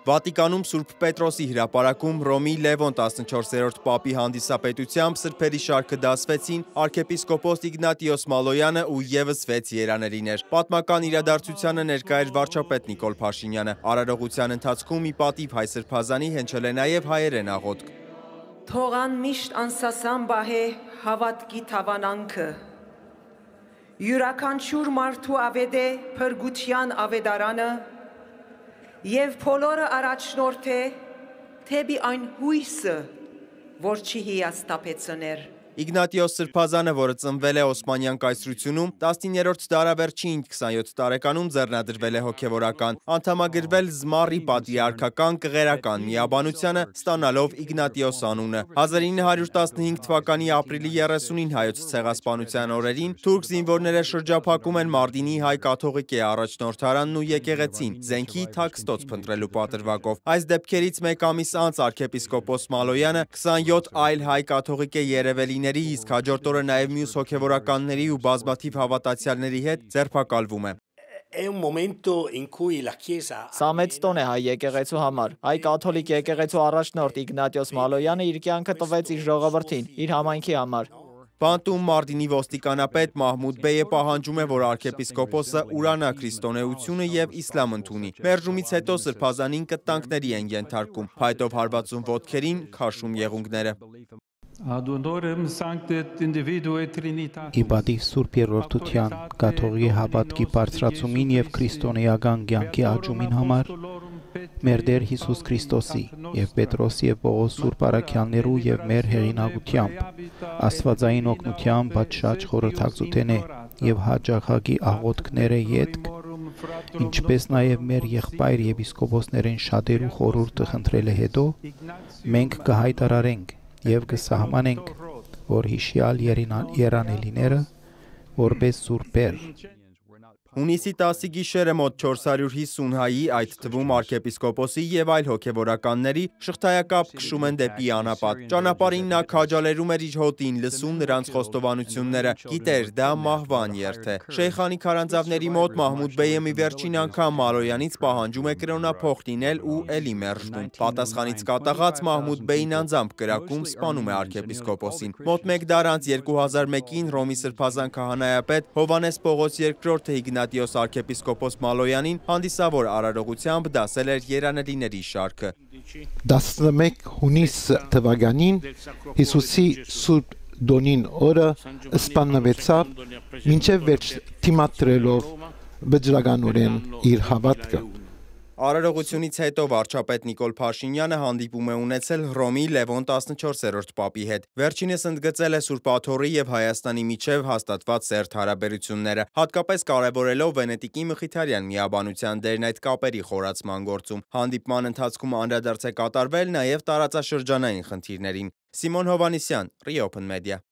Վատիկանում Սուրբ Պետրոսի հրապարակում Հռոմի Լևոն 14-րդ պապի հանդիսապետությամբ սրբերի շարքը դասվեցին արքեպիսկոպոս Իգնատիոս Մալոյանը ու ևս 6 երանելիներ։ Պատմական իրադարձությանը ներկա էր վարչապետ Նիկոլ Փաշինյանը։ Արարողության ընթացքում մի պատիվ հայ սրբազանի հնչել է նաև հայերեն աղոթք։ Թողան միշտ անսասան բահե հավատքի թավանանքը։ Յուրաքանչյուր մարդու ավետ է փրկության ավետարանը և բոլորը առաջնորդ է թեպի այն հույսը, որ չի հիասթափեցներ։ Իգնատիոս սրբազանը, որը ծնվել է Օսմանյան կայսրությունում, 19-րդ դարավերջին 27 տարեկանում ձեռնադրվել է հոգևորական, անդամագրվել Զմառի պատրիարքական կղերական միաբանությանը, ստանալով Իգնատիոս անունը։ 1915 թվականի ապրիլի 30-ին հայոց ցեղասպանության օրերին թուրք զինվորները շրջափակում են Մարտինի հայ կաթողիկե առաջնորդարանն ու եկեղեցին, զենքի թաքստոց փնտրելու պատրվակով։ Այս դեպքերից մեկ ամիս անց արքեպիսկոպոս Մալոյանը 27 այլ հայ կաթողիկե երևելիների, իսկ հաջորդ օրը նաև մյուս հոգևորականների ու բազմաթիվ հավատացյալների հետ ձերբակալվում է։ Սա մեծ տոն է հայ եկեղեցու համար։ Հայ կաթոլիկ եկեղեցու առաջնորդ Իգնատիոս Մալոյանը իր կյանքը տվեց իր ժողովրդին, իր համայնքի համար։ Բանտում Մարտինի ոստիկանապետ Մահմուդ Բեյը պահանջում է, որ արքեպիսկոպոսը ուրանա քրիստոնեությունը և իսլամ ընդունի։ Մերժումից հետո սրբազանին կտանքների են ենթարկում, փայտով հարվածում ոտքերին, քաշում եղունգները։ Ի պատիվ Սուրբ Երրորդության, կաթողիկե հավատքի բարձրացումին և քրիստոնեական կյանքի աճումին համար, մեր Տեր Հիսուս Քրիստոսի և Պետրոս և Պողոս սուրբ առաքյալներու և մեր հեղինակությամբ, աստվածային օգնությամբ պատշաճ խորհրդակցութենե և հաճախակի աղոթքները ետք, ինչպես նաև մեր եղբայր եպիսկոպոսներեն շատերու խորհուրդը խնդրելը հետո, մենք կհայտարարենք և կսահմանենք, որ հիշյալ երանելիները, որպես սուրբեր, Հունիսի 10-ի գիշերը մոտ 450 հայի, այդ թվում արքեպիսկոպոսի և այլ հոգևորականների շղթայակապ քշում են դեպի անապատ։ Ճանապարհին նա քաջալերում էր իր հոտին, լսում նրանց խոստովանությունները, գիտեր դա մահվան երթ է։ Շեյխանի քարանձավների մոտ Մահմուդ Բեյը մի վերջին անգամ Մալոյանից պահանջում է կրոնափոխ լինել ու էլի մերժվում։ Պատասխանից կատաղած Մահմուդ Բեյին անձամբ կրակում սպանում է արքեպիսկոպոսին։ Մոտ մեկ դար անց 2001-ին Հռոմի սրբազան քահանայապետ Հովհաննես Պողոս II-ը Իգնատիոս արքեպիսկոպոս Մալոյանին հանդիսավոր արարողությամբ դասել էր երանելիների շարքը։ 11 հունիս թվականին Հիսուսի Սուրբ Դոնին օրը սպանվեցավ, մինչև վերջ թիմադրելով վճռականորեն իր հավատքը։ Արարողությունից հետո վարչապետ Նիկոլ Փաշինյանը հանդիպում է ունեցել Հռոմի Լևոն 14-րդ պապի հետ։ Վերջինս ընդգծել է Սուրբ Աթոռի և Հայաստանի միջև հաստատված սերտ հարաբերությունները, հատկապես կարևորելով Վենետիկի Մխիթարյան միաբանության դերն այդ կապերի խորացման գործում։ Հանդիպման ընթացքում անդրադարձ է կատարվել նաև տարածաշրջանային խնդիրներին։ Սիմոն Հովհաննիսյան, Reopen Media։